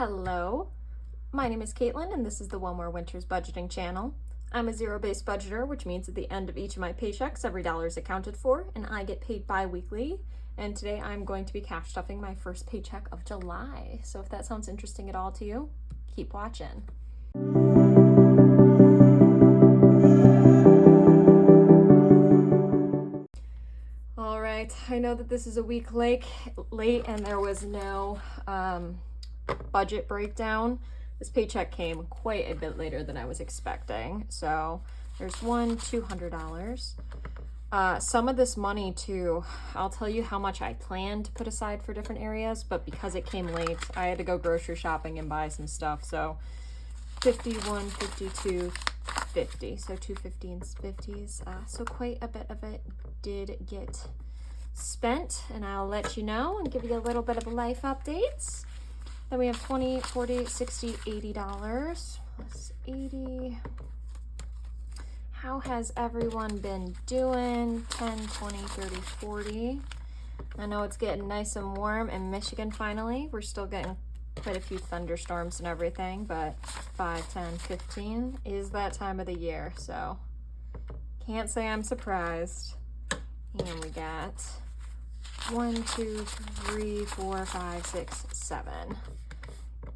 Hello, my name is Caitlin and this is the One More Winter's Budgeting channel. I'm a zero-based budgeter, which means at the end of each of my paychecks, every dollar is accounted for and I get paid bi-weekly. And today I'm going to be cash stuffing my first paycheck of July. So if that sounds interesting at all to you, keep watching. All right, I know that this is a week late and there was no budget breakdown. This paycheck came quite a bit later than I was expecting. So there's $200. Some of this money too, I'll tell you how much I planned to put aside for different areas, but because it came late, I had to go grocery shopping and buy some stuff. So 51, 52, 50. So 250 and 50s. So quite a bit of it did get spent, and I'll let you know and give you a little bit of life updates. Then we have 20, 40, 60, $80 plus 80. How has everyone been doing? 10, 20, 30, 40. I know it's getting nice and warm in Michigan finally. We're still getting quite a few thunderstorms and everything, but 5, 10, 15 is that time of the year, so can't say I'm surprised. And we got 1, 2, 3, 4, 5, 6, 7.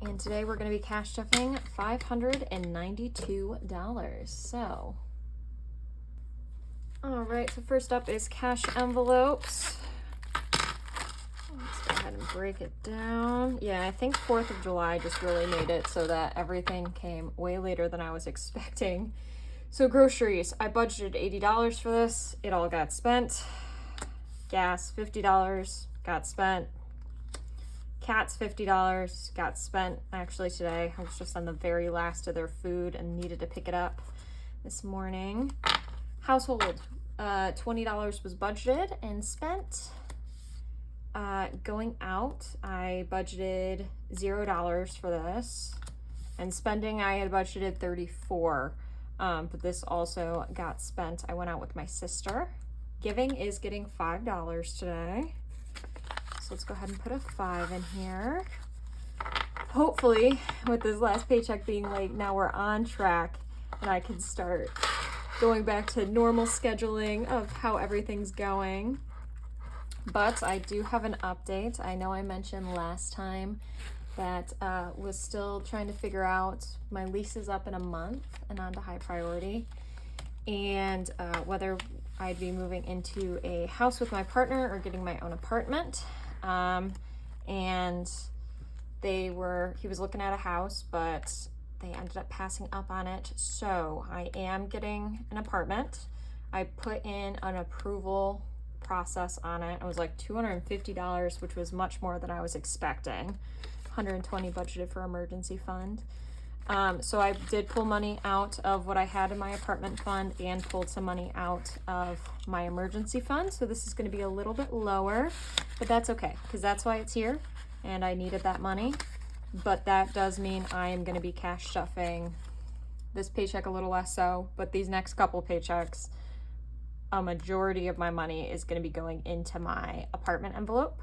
And today we're going to be cash stuffing $592. So, all right, so first up is cash envelopes. Let's go ahead and break it down. Yeah, I think 4th of July just really made it so that everything came way later than I was expecting. So groceries, I budgeted $80 for this. It all got spent. Gas, $50, got spent. Cats, $50, got spent actually today. I was just on the very last of their food and needed to pick it up this morning. Household, $20 was budgeted and spent. Going out, I budgeted $0 for this. And spending, I had budgeted $34, but this also got spent. I went out with my sister. Giving is getting $5 today. So let's go ahead and put a 5 in here. Hopefully, with this last paycheck being late, now we're on track and I can start going back to normal scheduling of how everything's going. But I do have an update. I know I mentioned last time that was still trying to figure out, my lease is up in a month and on to high priority, and whether I'd be moving into a house with my partner or getting my own apartment. And he was looking at a house, but they ended up passing up on it. So I am getting an apartment. I put in an approval process on it. It was like $250, which was much more than I was expecting. $120 budgeted for emergency fund. So I did pull money out of what I had in my apartment fund and pulled some money out of my emergency fund. So this is going to be a little bit lower, but that's okay because that's why it's here and I needed that money. But that does mean I am going to be cash stuffing this paycheck a little less so, but these next couple paychecks, a majority of my money is going to be going into my apartment envelope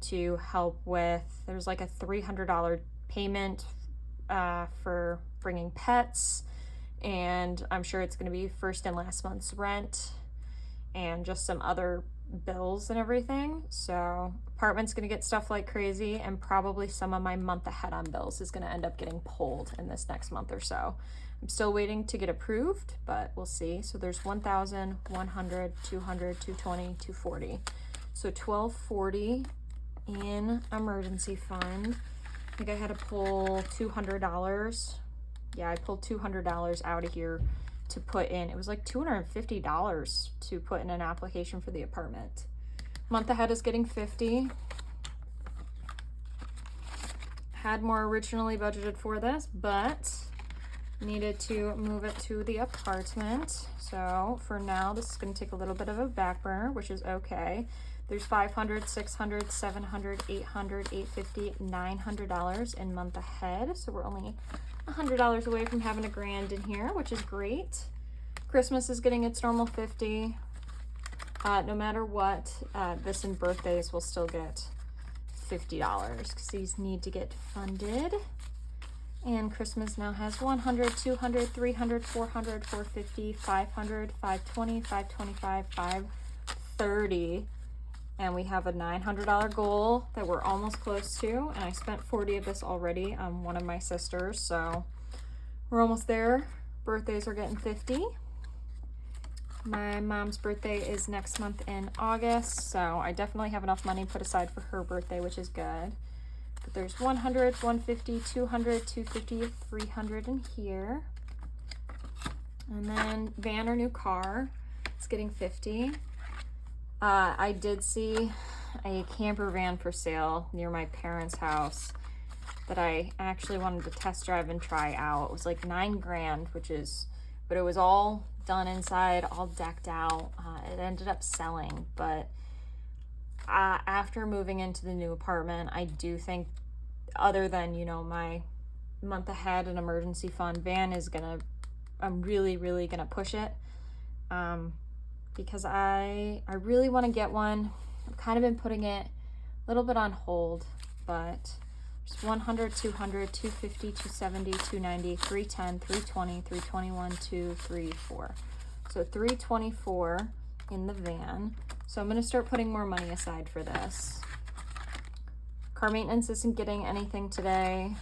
to help with, there's like a $300 payment for bringing pets, and I'm sure it's going to be first and last month's rent and just some other bills and everything. So apartment's going to get stuff like crazy, and probably some of my month ahead on bills is going to end up getting pulled in this next month or so. I'm still waiting to get approved, but we'll see. So there's 1,000, 100, 200, 220, 240. So $1,240 in emergency fund. I think I had to pull $200. Yeah, I pulled $200 out of here to put in. It was like $250 to put in an application for the apartment. Month ahead is getting $50. Had more originally budgeted for this, but needed to move it to the apartment. So for now, this is going to take a little bit of a back burner, which is okay. There's $500, $600, $700, $800, $850, $900 in month ahead. So we're only $100 away from having $1,000 in here, which is great. Christmas is getting its normal $50. No matter what, this and birthdays will still get $50 because these need to get funded. And Christmas now has 100, 200, 300, 400, 450, 500, 520, 525, 530. And we have a $900 goal that we're almost close to. And I spent 40 of this already on one of my sisters. So we're almost there. Birthdays are getting 50. My mom's birthday is next month in August. So I definitely have enough money put aside for her birthday, which is good. But there's 100, 150, 200, 250, 300 in here. And then van or new car, it's getting 50. I did see a camper van for sale near my parents' house that I actually wanted to test drive and try out. It was like $9 grand, but it was all done inside, all decked out. It ended up selling, but after moving into the new apartment, I do think, other than, you know, my month ahead and emergency fund, van is I'm really, really gonna push it. Because I really want to get one. I've kind of been putting it a little bit on hold, but there's 100, 200, 250, 270, 290, 310, 320, 321, 2, 3, 4. So 324 in the van. So I'm going to start putting more money aside for this. Car maintenance isn't getting anything today.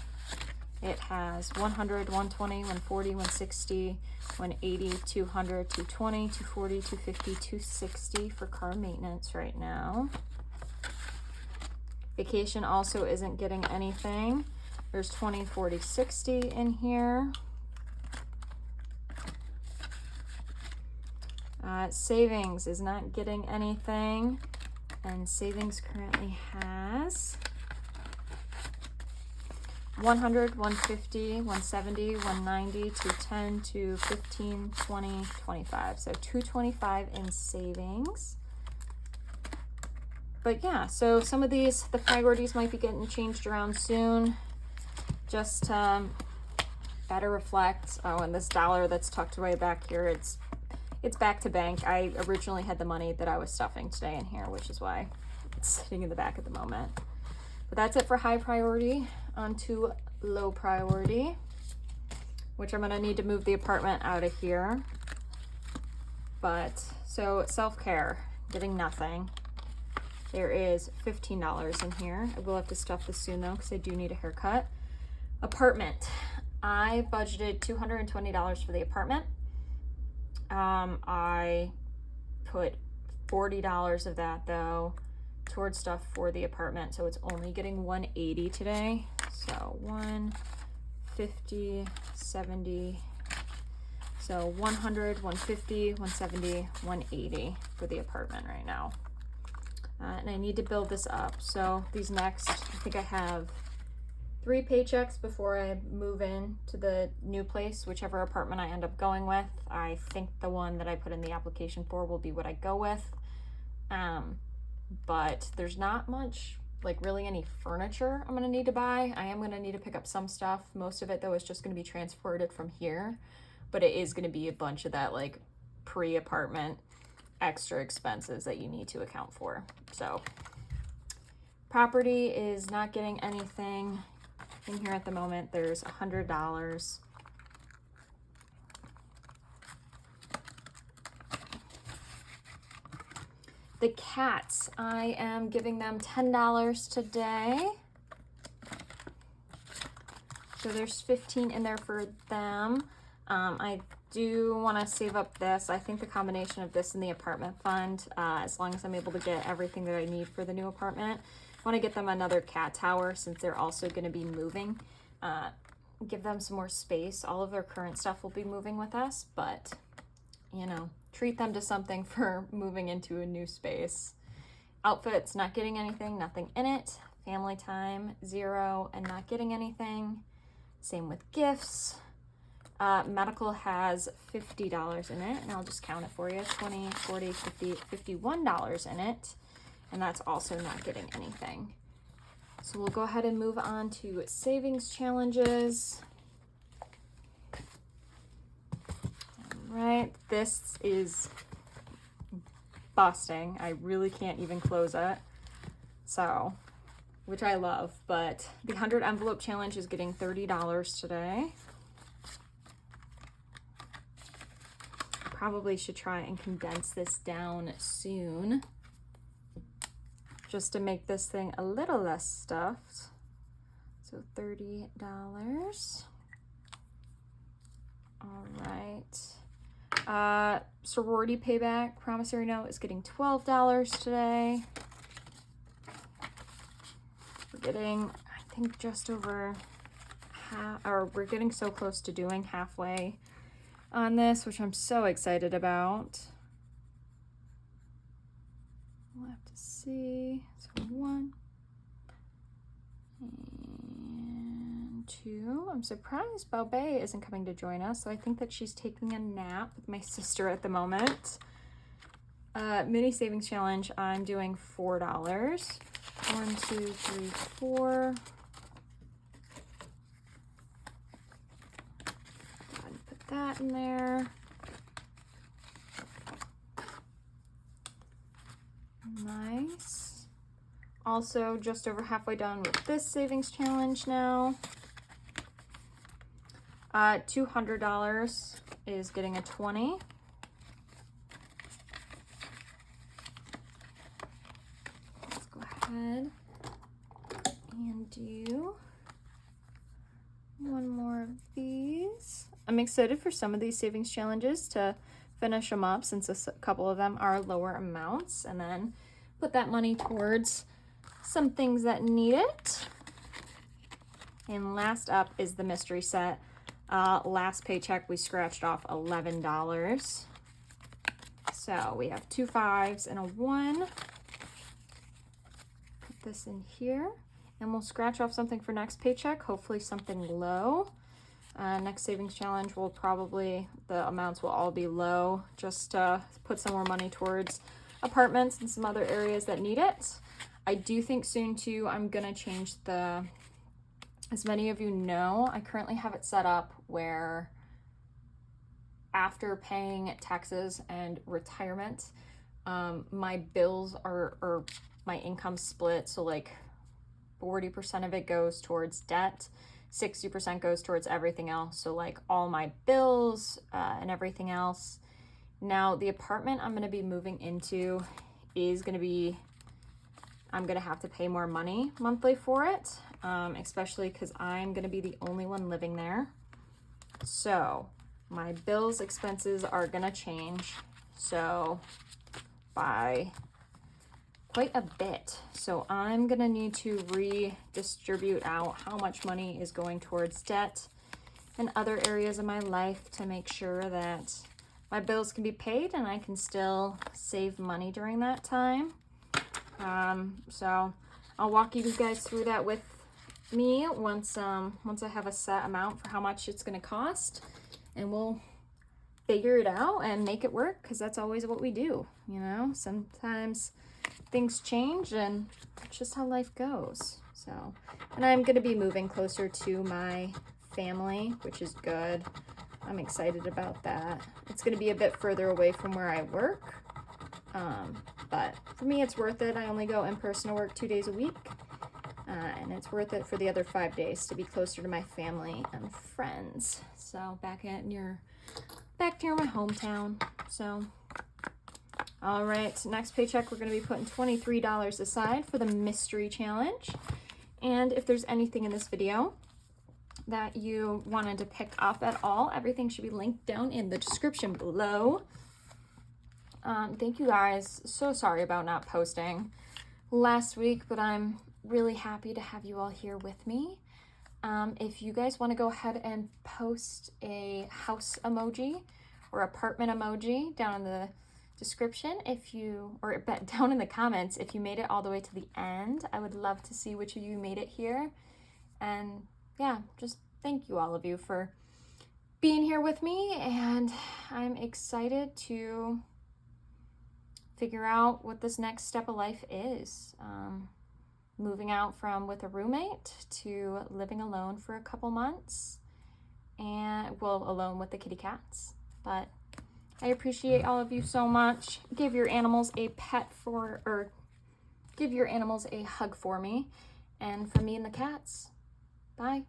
It has 100, 120, 140, 160, 180, 200, 220, 240, 250, 260 for car maintenance right now. Vacation also isn't getting anything. There's 20, 40, 60 in here. Savings is not getting anything. And savings currently has 100, 150, 170, 190, 210, 215, 20, 25. So 225 in savings. But yeah, so some of these, the priorities might be getting changed around soon. Just better reflect. Oh, and this dollar that's tucked away back here, it's back to bank. I originally had the money that I was stuffing today in here, which is why it's sitting in the back at the moment. But that's it for high priority. On to low priority, which I'm gonna need to move the apartment out of here. But so self-care, getting nothing. There is $15 in here. I will have to stuff this soon though, because I do need a haircut. Apartment. I budgeted $220 for the apartment. I put $40 of that though towards stuff for the apartment, so it's only getting $180 today. So 150, 70, so 100, 150, 170, 180 for the apartment right now. And I need to build this up. So these next, I think I have 3 paychecks before I move in to the new place, whichever apartment I end up going with. I think the one that I put in the application for will be what I go with. But there's not much, like really any furniture I'm gonna need to buy. I am gonna need to pick up some stuff. Most of it though is just gonna be transported from here, but it is gonna be a bunch of that like pre-apartment extra expenses that you need to account for. So property is not getting anything in here at the moment. There's $100. The cats, I am giving them $10 today. So there's 15 in there for them. I do want to save up this. I think the combination of this and the apartment fund, as long as I'm able to get everything that I need for the new apartment, I want to get them another cat tower since they're also going to be moving. Give them some more space. All of their current stuff will be moving with us, but you know, treat them to something for moving into a new space. Outfits, not getting anything, nothing in it. Family time, 0 and not getting anything. Same with gifts. Medical has $50 in it, and I'll just count it for you. 20, 40, 50, $51 in it, and that's also not getting anything. So we'll go ahead and move on to savings challenges. Right, this is busting. I really can't even close it. So which I love, but the 100 envelope challenge is getting $30 today. Probably should try and condense this down soon, just to make this thing a little less stuffed. So $30. All right. Sorority payback promissory note is getting $12 today. We're getting, I think, just over half, or we're getting so close to doing halfway on this, which I'm so excited about. We'll have to see. So 1 and 2. I'm surprised Balbay isn't coming to join us, so I think that she's taking a nap with my sister at the moment. Mini savings challenge, I'm doing $4. 1, 2, 3, 4. Go ahead and put that in there. Nice. Also, just over halfway done with this savings challenge now. $200 is getting a 20. Let's go ahead and do one more of these. I'm excited for some of these savings challenges to finish them up, since a couple of them are lower amounts, and then put that money towards some things that need it. And last up is the mystery set. Last paycheck we scratched off $11. So we have 2 5s and a 1. Put this in here, and we'll scratch off something for next paycheck, hopefully something low. Next savings challenge will probably, the amounts will all be low, just to put some more money towards apartments and some other areas that need it. I do think soon too I'm gonna change the, as many of you know, I currently have it set up where after paying taxes and retirement, my bills are, or my income split, so like 40% of it goes towards debt, 60% goes towards everything else. So like all my bills and everything else. Now the apartment I'm going to be moving into is going to be, I'm going to have to pay more money monthly for it, especially because I'm going to be the only one living there. So my bills expenses are going to change. So by quite a bit. So I'm gonna need to redistribute out how much money is going towards debt and other areas of my life to make sure that my bills can be paid and I can still save money during that time. So I'll walk you guys through that with me once I have a set amount for how much it's gonna cost, and we'll figure it out and make it work, because that's always what we do, you know. Sometimes things change, and it's just how life goes. So, and I'm going to be moving closer to my family, which is good. I'm excited about that. It's going to be a bit further away from where I work, but for me it's worth it. I only go in person to work 2 days a week, and it's worth it for the other 5 days to be closer to my family and friends. So back near my hometown. So all right, next paycheck, we're going to be putting $23 aside for the mystery challenge. And if there's anything in this video that you wanted to pick up at all, everything should be linked down in the description below. Thank you guys. So sorry about not posting last week, but I'm really happy to have you all here with me. If you guys want to go ahead and post a house emoji or apartment emoji down in the description, or down in the comments if you made it all the way to the end. I would love to see which of you made it here. And yeah, just thank you, all of you, for being here with me, and I'm excited to figure out what this next step of life is. Moving out from with a roommate to living alone for a couple months, and well, alone with the kitty cats. But I appreciate all of you so much. Give your animals a give your animals a hug for me. And from me and the cats, bye.